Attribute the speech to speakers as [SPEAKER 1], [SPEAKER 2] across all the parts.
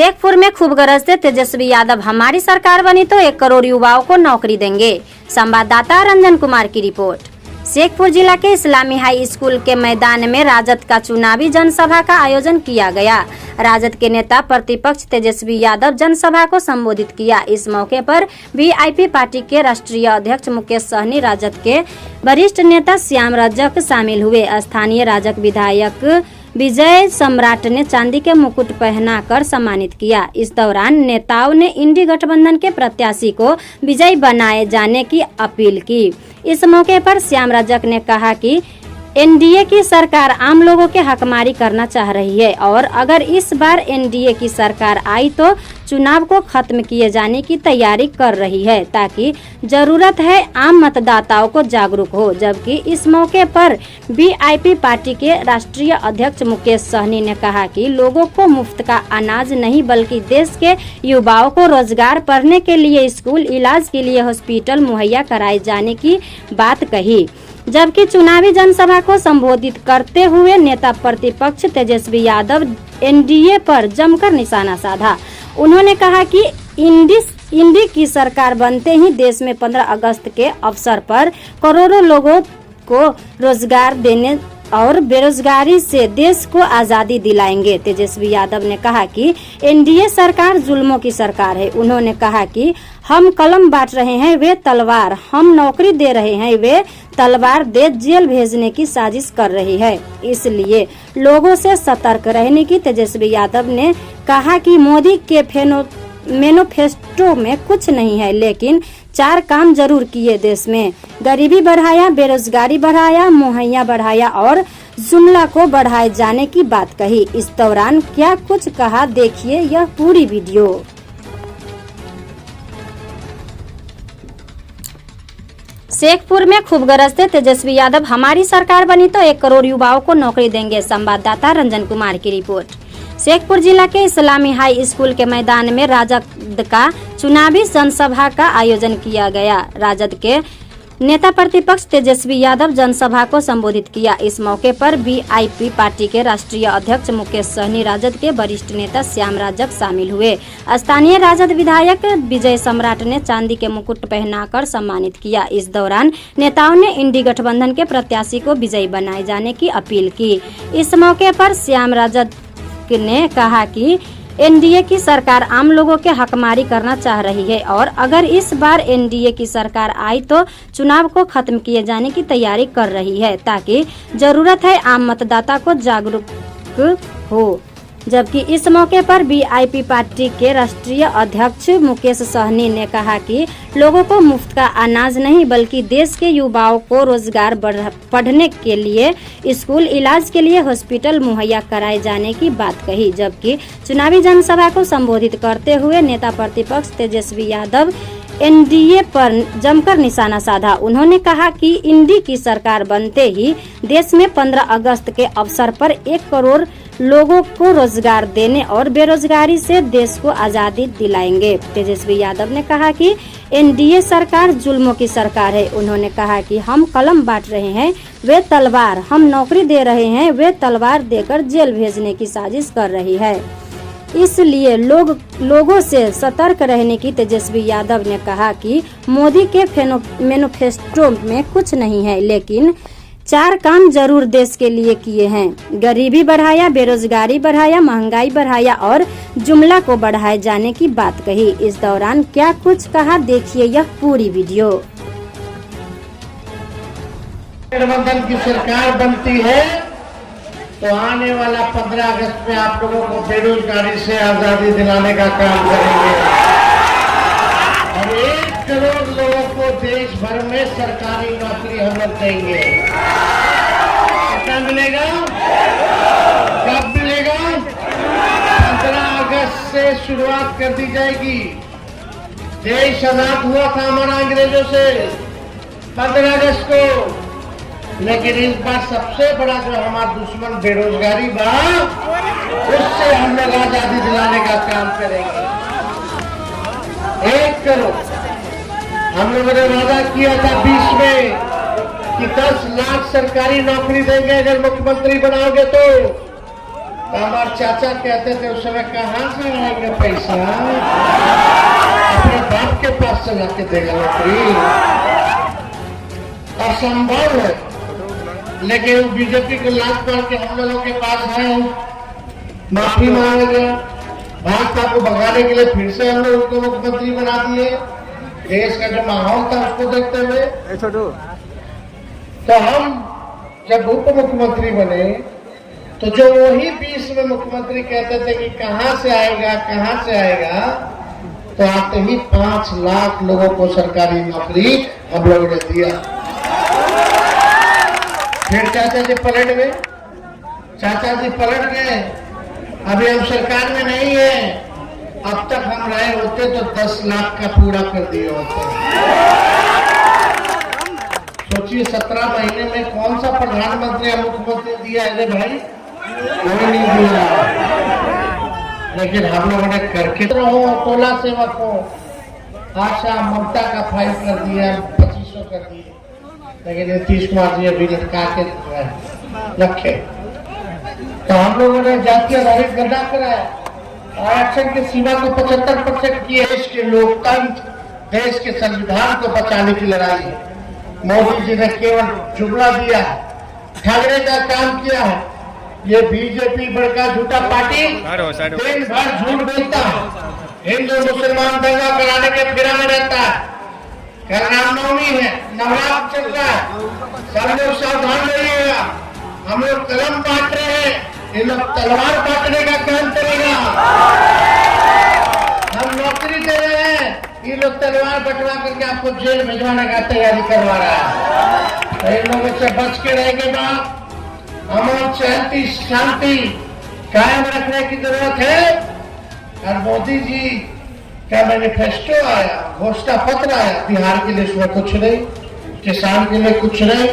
[SPEAKER 1] शेखपुर में खूब गरजते तेजस्वी यादव, हमारी सरकार बनी तो 1 करोड़ युवाओं को नौकरी देंगे। संवाददाता रंजन कुमार की रिपोर्ट। शेखपुर जिला के इस्लामी हाई स्कूल के मैदान में राजद का चुनावी जनसभा का आयोजन किया गया। राजद के नेता प्रतिपक्ष तेजस्वी यादव जनसभा को संबोधित किया। इस मौके पर वीआईपी पार्टी के राष्ट्रीय अध्यक्ष मुकेश सहनी, राजद के वरिष्ठ नेता श्याम रजक शामिल हुए। स्थानीय राजद विधायक विजय सम्राट ने चांदी के मुकुट पहनाकर सम्मानित किया। इस दौरान नेताओं ने इंडी गठबंधन के प्रत्याशी को विजयी बनाए जाने की अपील की। इस मौके पर श्याम रजक ने कहा कि एनडीए की सरकार आम लोगों के हकमारी करना चाह रही है और अगर इस बार एनडीए की सरकार आई तो चुनाव को खत्म किए जाने की तैयारी कर रही है, ताकि जरूरत है आम मतदाताओं को जागरूक हो। जबकि इस मौके पर वीआईपी पार्टी के राष्ट्रीय अध्यक्ष मुकेश सहनी ने कहा कि लोगों को मुफ्त का अनाज नहीं बल्कि देश के युवाओं को रोजगार, पढ़ने के लिए स्कूल, इलाज के लिए हॉस्पिटल मुहैया कराए जाने की बात कही। जबकि चुनावी जनसभा को संबोधित करते हुए नेता प्रतिपक्ष तेजस्वी यादव एनडीए पर जमकर निशाना साधा। उन्होंने कहा कि इंडी की सरकार बनते ही देश में 15 अगस्त के अवसर पर करोड़ों लोगों को रोजगार देने और बेरोजगारी से देश को आजादी दिलाएंगे। तेजस्वी यादव ने कहा कि एनडीए सरकार जुल्मों की सरकार है। उन्होंने कहा कि हम कलम बांट रहे हैं, वे तलवार, हम नौकरी दे रहे हैं, वे तलवार दे जेल भेजने की साजिश कर रही है। इसलिए लोगों से सतर्क रहने की तेजस्वी यादव ने कहा कि मोदी के मैनिफेस्टो में कुछ नहीं है, लेकिन 4 काम जरूर किए। देश में गरीबी बढ़ाया, बेरोजगारी बढ़ाया, मुहैया बढ़ाया और जुमला को बढ़ाए जाने की बात कही। इस दौरान क्या कुछ कहा, देखिए यह पूरी वीडियो। शेखपुर में खूब गरजते तेजस्वी यादव, हमारी सरकार बनी तो 1 करोड़ युवाओं को नौकरी देंगे। संवाददाता रंजन कुमार की रिपोर्ट। शेखपुर जिला के इस्लामी हाई स्कूल के मैदान में राजद का चुनावी जनसभा का आयोजन किया गया। राजद के नेता प्रतिपक्ष तेजस्वी यादव जनसभा को संबोधित किया। इस मौके पर वीआईपी पार्टी के राष्ट्रीय अध्यक्ष मुकेश सहनी, राजद के वरिष्ठ नेता श्याम रजक शामिल हुए। स्थानीय राजद विधायक विजय सम्राट ने चांदी के मुकुट पहनाकर सम्मानित किया। इस दौरान नेताओं ने इंडी गठबंधन के प्रत्याशी को विजयी बनाए जाने की अपील की। इस मौके पर श्याम रजक ने कहा कि एनडीए की सरकार आम लोगों के हकमारी करना चाह रही है और अगर इस बार एनडीए की सरकार आई तो चुनाव को खत्म किए जाने की तैयारी कर रही है, ताकि जरूरत है आम मतदाता को जागरूक हो। जबकि इस मौके पर वीआईपी पार्टी के राष्ट्रीय अध्यक्ष मुकेश सहनी ने कहा कि लोगों को मुफ्त का अनाज नहीं बल्कि देश के युवाओं को रोजगार, पढ़ने के लिए स्कूल, इलाज के लिए हॉस्पिटल मुहैया कराए जाने की बात कही। जबकि चुनावी जनसभा को संबोधित करते हुए नेता प्रतिपक्ष तेजस्वी यादव एनडीए पर जमकर निशाना साधा। उन्होंने कहा कि इंडी की सरकार बनते ही देश में 15 अगस्त के अवसर पर 1 करोड़ लोगों को रोजगार देने और बेरोजगारी से देश को आजादी दिलाएंगे। तेजस्वी यादव ने कहा कि एनडीए सरकार जुल्मों की सरकार है। उन्होंने कहा कि हम कलम बांट रहे हैं, वे तलवार, हम नौकरी दे रहे हैं, वे तलवार देकर जेल भेजने की साजिश कर रही है। इसलिए लोगों से सतर्क रहने की तेजस्वी यादव ने कहा कि मोदी के मैनिफेस्टो में कुछ नहीं है, लेकिन 4 काम जरूर देश के लिए किए हैं। गरीबी बढ़ाया, बेरोजगारी बढ़ाया, महंगाई बढ़ाया और जुमला को बढ़ाए जाने की बात कही। इस दौरान क्या कुछ कहा, देखिए यह पूरी वीडियो।
[SPEAKER 2] गठबंधन की सरकार बनती है तो आने वाला 15 अगस्त में आप लोगों को बेरोजगारी से आजादी दिलाने का काम करेंगे और 1 करोड़ लोगों को देश भर में सरकारी नौकरी हम लोग देंगे। कितना मिलेगा, कब मिलेगा? 15 अगस्त से शुरुआत कर दी जाएगी। देश आजाद हुआ था हमारा अंग्रेजों से 15 अगस्त को, लेकिन इस बार सबसे बड़ा जो हमारा दुश्मन बेरोजगारी बा, उससे हम लोग आजादी दिलाने का काम करेंगे। 1 करोड़ हम लोगों ने वादा किया था 20 में कि 10 लाख सरकारी नौकरी देंगे अगर मुख्यमंत्री बनाओगे तो। तो हमारे चाचा कहते थे उस समय, कहाँ से आएंगे पैसा, अपने बाप के पास चला के देगा नौकरी, असंभव है। लेकिन बीजेपी को लात पड़ के हम लोगों के पास है, माफी मांगा गया, भाजपा को भगाने के लिए फिर से हम लोग उनको मुख्यमंत्री बना दिए। देश का जो माहौल था उसको देखते हुए तो हम जब उप मुख्यमंत्री बने तो जो वही 20 में मुख्यमंत्री कहते थे कि कहां से आएगा कहां से आएगा, तो आते ही 5 लाख लोगों को सरकारी नौकरी हम लोगों ने दिया। फिर चाचा जी पलट गए, चाचा जी पलट गए, अभी हम सरकार में नहीं है। अब तक हम रहे होते तो 10 लाख का पूरा कर दिए होते। सोचिए 17 महीने में कौन सा प्रधानमंत्री या मुख्यमंत्री दिया है भाई, कोई नहीं दिया। लेकिन हम लोगों ने करके रहो, टोला सेवक हो, आशा ममता का फाइल कर दिया, 2500 कर दिए, लेकिन नीतीश कुमार जी अभी लटका के रखे। तो हम लोगों ने जातीय आधारित गणना कराया, आरक्षण की सीमा को 75% किए। देश के लोकतंत्र, देश के संविधान को बचाने की लड़ाई है। मोदी जी ने केवल जुमला दिया है, ठगने का काम किया है। ये बीजेपी बड़का झूठा पार्टी दिन भर झूठ बोलता है, हिंदू मुसलमान दंगा कराने के फिरा में रहता है। कल रामनवमी है, नवरात्र चल रहा है, सब लोग सावधान रहिएगा। हम लोग कलम बांट रहे हैं, ये लोग तलवार बांटने का काम करेगा। हम नौकरी दे रहे हैं, ये लोग तलवार बंटवा करके आपको जेल भिजवाने का तैयारी करवा रहा है। तो इन लोगों से बच के रहेंगे बात। अमन शांति कायम रखने की जरूरत है। और मोदी जी का मैनिफेस्टो आया, घोषणा पत्र आया, बिहार के लिए उसमें कुछ नहीं, किसान के लिए कुछ नहीं,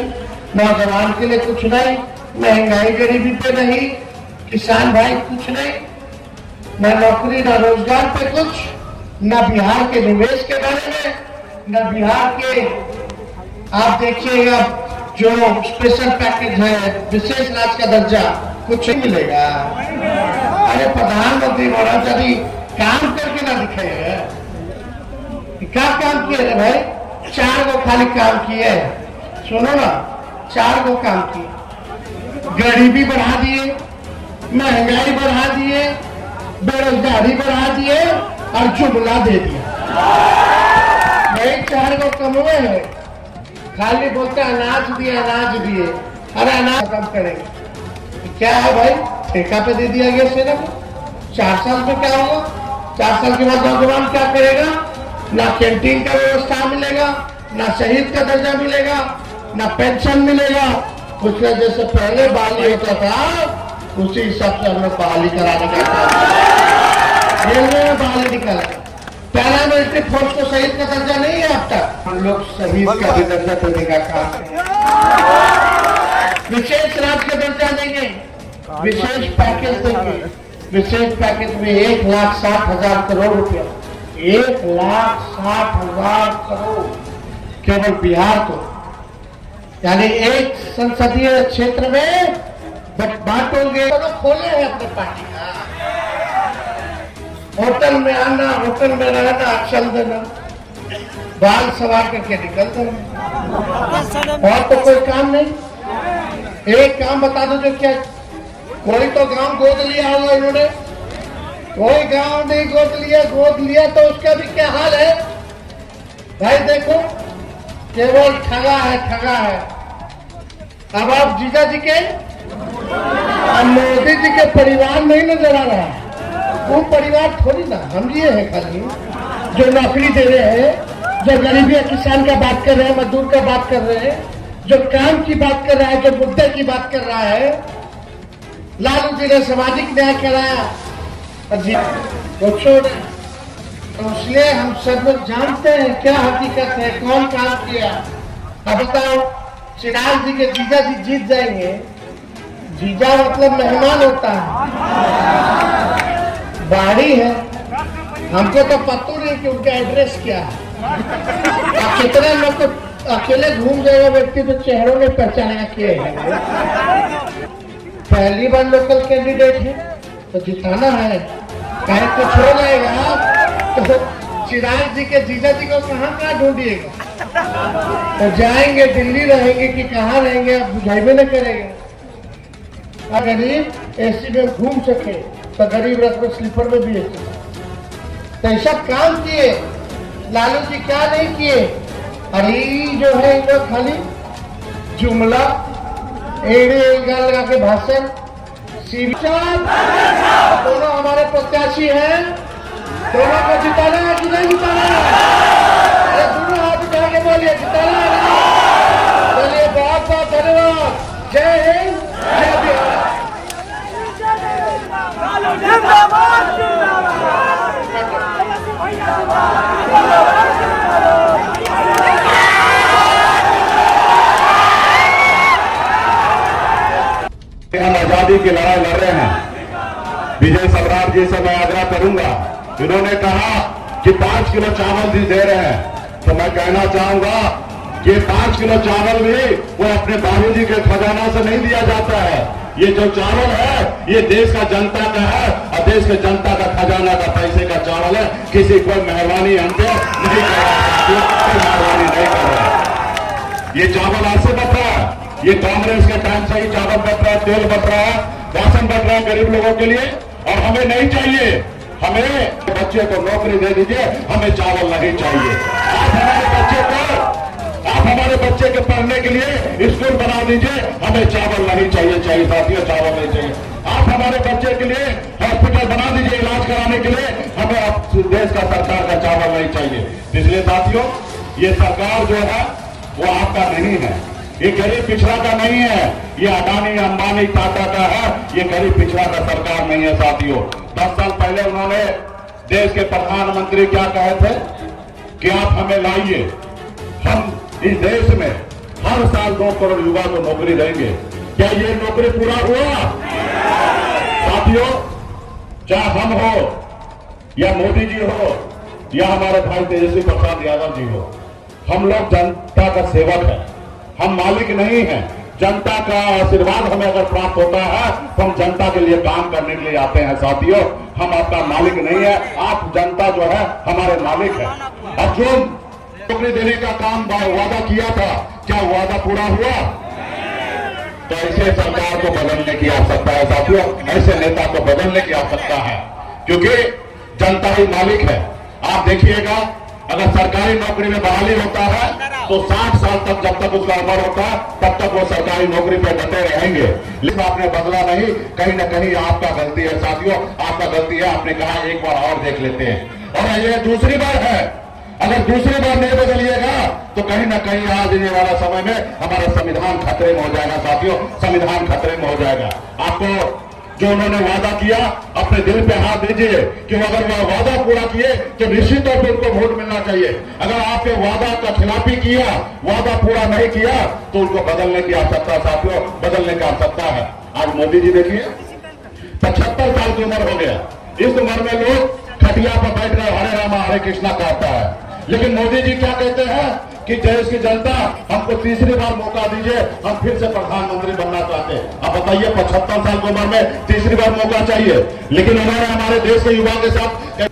[SPEAKER 2] नौजवान के लिए कुछ नहीं, महंगाई गरीबी पे नहीं, किसान भाई कुछ नहीं, न नौकरी न रोजगार पे कुछ, न बिहार के निवेश के बारे में, न बिहार के आप देखिएगा जो स्पेशल पैकेज है, विशेष राज्य का दर्जा, कुछ नहीं मिलेगा। अरे प्रधानमंत्री महाराज अभी काम करके ना दिखाइए, क्या काम किए रे भाई? 4 गो खाली काम किए, सुनो ना, 4 गो काम किए। गरीबी बढ़ा दिए, महंगाई बढ़ा दिए, बेरोजगारी बढ़ा दिए और जुमला दे दिया। यही 4 गो कमवे है, खाली बोलते अनाज दिए अनाज दिए। अरे अनाज कम करेंगे, क्या है भाई? ठेका पे दे दिया गया सेना को। 4 साल में क्या होगा? 4 साल के बाद नौजवान क्या करेगा? ना कैंटीन का व्यवस्था मिलेगा, ना शहीद का दर्जा मिलेगा, ना पेंशन मिलेगा। उसका जैसे पहले बहाली होता था उसी हिसाब से हम लोग बहाली कराने का काम, रेलवे में बहाली निकाला। पहला मिलिट्री फोर्स को शहीद का दर्जा नहीं है अब तक, हम लोग शहीद का भी दर्जा देने का काम करें। विशेष राज्य का दर्जा देंगे, विशेष पैकेज देंगे। विशेष पैकेज में 1,60,000 करोड़ रुपया, 1,60,000 करोड़ केवल बिहार को, यानी एक संसदीय क्षेत्र में बांटोगे। तो खोले हैं अपने पार्टी का, होटल में आना, होटल में रहना, अक्षर देना, बाल सवार करके निकल देना, और तो कोई काम नहीं। एक काम बता दो जो क्या, कोई तो गांव गोद लिया होगा इन्होंने, कोई गांव नहीं गोद लिया तो उसका भी क्या हाल है भाई? देखो केवल ठगा है। अब आप जीजा जी के, मोदी जी के परिवार नहीं नजर आ रहा है। वो परिवार थोड़ी ना, हम ये है खाली जो नौकरी दे रहे हैं, जो गरीबी किसान का बात कर रहे हैं, मजदूर का बात कर रहे हैं, जो काम की बात कर रहा है, जो मुद्दे की बात कर रहा है। लालू जी ने सामाजिक न्याय कराया, वो छोड़े, तो इसलिए हम सब लोग जानते हैं क्या हकीकत है, कौन काम किया। अब बताओ, चिराग जी के जीजा जी जीत जाएंगे। जीजा मतलब मेहमान होता है, बाड़ी है। हमको तो पता नहीं कि उनका एड्रेस क्या है। कितने लोग तो अकेले घूम जाएगा व्यक्ति तो चेहरों में पहचानेगा क्या है। पहली बार लोकल कैंडिडेट है, तो जिताना है। कहीं कुछ हो जाएगा तो चिराग जी के जीजा जी को कहाँ ढूंढिएगा? तो जाएंगे दिल्ली रहेंगे कि कहाँ रहेंगे आप बुझाइबे न करेंगे। गरीब एसी में घूम सके तो गरीब रथ में स्लीपर में भी एसी। तो ऐसा काम किए लालू जी, क्या नहीं किए? अरे जो है इनका खाली जुमला एड़े लगा के भाषण। दोनों हमारे प्रत्याशी हैं, दोनों को जिताना है कि नहीं जिताना है? अरे दोनों हाथ उठा के बोलिए जिताना है। चलिए बहुत बहुत धन्यवाद। जय हिंद, जय बिहार।
[SPEAKER 3] हम आजादी की लड़ाई लड़ रहे हैं। विजय सम्राट जी से मैं आग्रह करूंगा, इन्होंने कहा कि 5 किलो चावल भी दे रहे हैं, तो मैं कहना चाहूंगा कि 5 किलो चावल भी वो अपने बाबूजी के खजाना से नहीं दिया जाता है। ये जो चावल है ये देश का जनता का है और देश के जनता का खजाना का पैसे का चावल है। किसी कोई मेहरबानी हम पे नहीं कर रहा, कोई मेहरबानी नहीं कर रहा। ये चावल ऐसे बट रहा है, ये कांग्रेस के टाइम से ही चावल बट रहा है, तेल बट रहा है, राशन बट रहा है गरीब लोगों के लिए। और हमें नहीं चाहिए, हमें बच्चे को नौकरी दे दीजिए, हमें चावल नहीं चाहिए। आप हमारे बच्चे के पढ़ने के लिए स्कूल बना दीजिए, हमें चावल नहीं चाहिए। साथियों, चावल नहीं चाहिए। आप हमारे बच्चे के लिए हॉस्पिटल बना दीजिए इलाज कराने के लिए, हमें देश का सरकार का चावल नहीं चाहिए। इसलिए साथियों, ये सरकार जो है वो आपका नहीं है, ये गरीब पिछड़ा का नहीं है, ये अडानी अंबानी टाटा का है, ये गरीब पिछड़ा का सरकार नहीं है। साथियों, 10 साल पहले उन्होंने देश के प्रधानमंत्री क्या कहे थे कि आप हमें लाइए, हम इस देश में हर साल 2 करोड़ युवा को नौकरी देंगे। क्या ये नौकरी पूरा हुआ? साथियों, चाहे हम हो या मोदी जी हो या हमारे भाई तेजस्वी प्रसाद यादव जी हो, हम लोग जनता का सेवक है, हम मालिक नहीं हैं। जनता का आशीर्वाद हमें अगर प्राप्त होता है तो हम जनता के लिए काम करने के लिए आते हैं। साथियों, हम आपका मालिक नहीं है, आप जनता जो है हमारे मालिक है। और जो नौकरी देने का काम वादा किया था, क्या वादा पूरा हुआ? तो ऐसे सरकार को बदलने की आवश्यकता है। साथियों, ऐसे नेता को बदलने की आवश्यकता है, क्योंकि जनता ही मालिक है। आप देखिएगा, अगर सरकारी नौकरी में बहाली होता है तो 60 साल तक, जब तक उसका उम्र होता है तब तक वो सरकारी नौकरी पे डटे रहेंगे। लेकिन आपने बदला नहीं, कहीं ना कहीं आपका गलती है। साथियों, आपका गलती है, आपने कहा एक बार और देख लेते हैं, और ये दूसरी बार है। अगर दूसरी बार नहीं बदलिएगा तो कहीं ना कहीं आज आने वाला समय में हमारा संविधान खतरे में हो जाएगा। साथियों, संविधान खतरे में हो जाएगा। आपको जो उन्होंने वादा किया, अपने दिल पे हाथ दीजिए कि अगर वह वादा पूरा किए तो निश्चित तौर पर उनको वोट मिलना चाहिए। अगर आपके वादा का खिलाफी किया, वादा पूरा नहीं किया, तो उनको बदलने की आवश्यकता। साथियों, बदलने की आवश्यकता है। आज मोदी जी देखिए, 75 साल की उम्र हो गया, इस उम्र में लोग खटिया पर बैठ कर हरे रामा हरे कृष्णा कहता है, लेकिन मोदी जी क्या कहते हैं कि देश की जनता हमको तीसरी बार मौका दीजिए, हम फिर से प्रधानमंत्री बनना चाहते हैं। अब बताइए, 75 साल की उम्र में तीसरी बार मौका चाहिए, लेकिन उन्होंने हमारे देश के युवा के साथ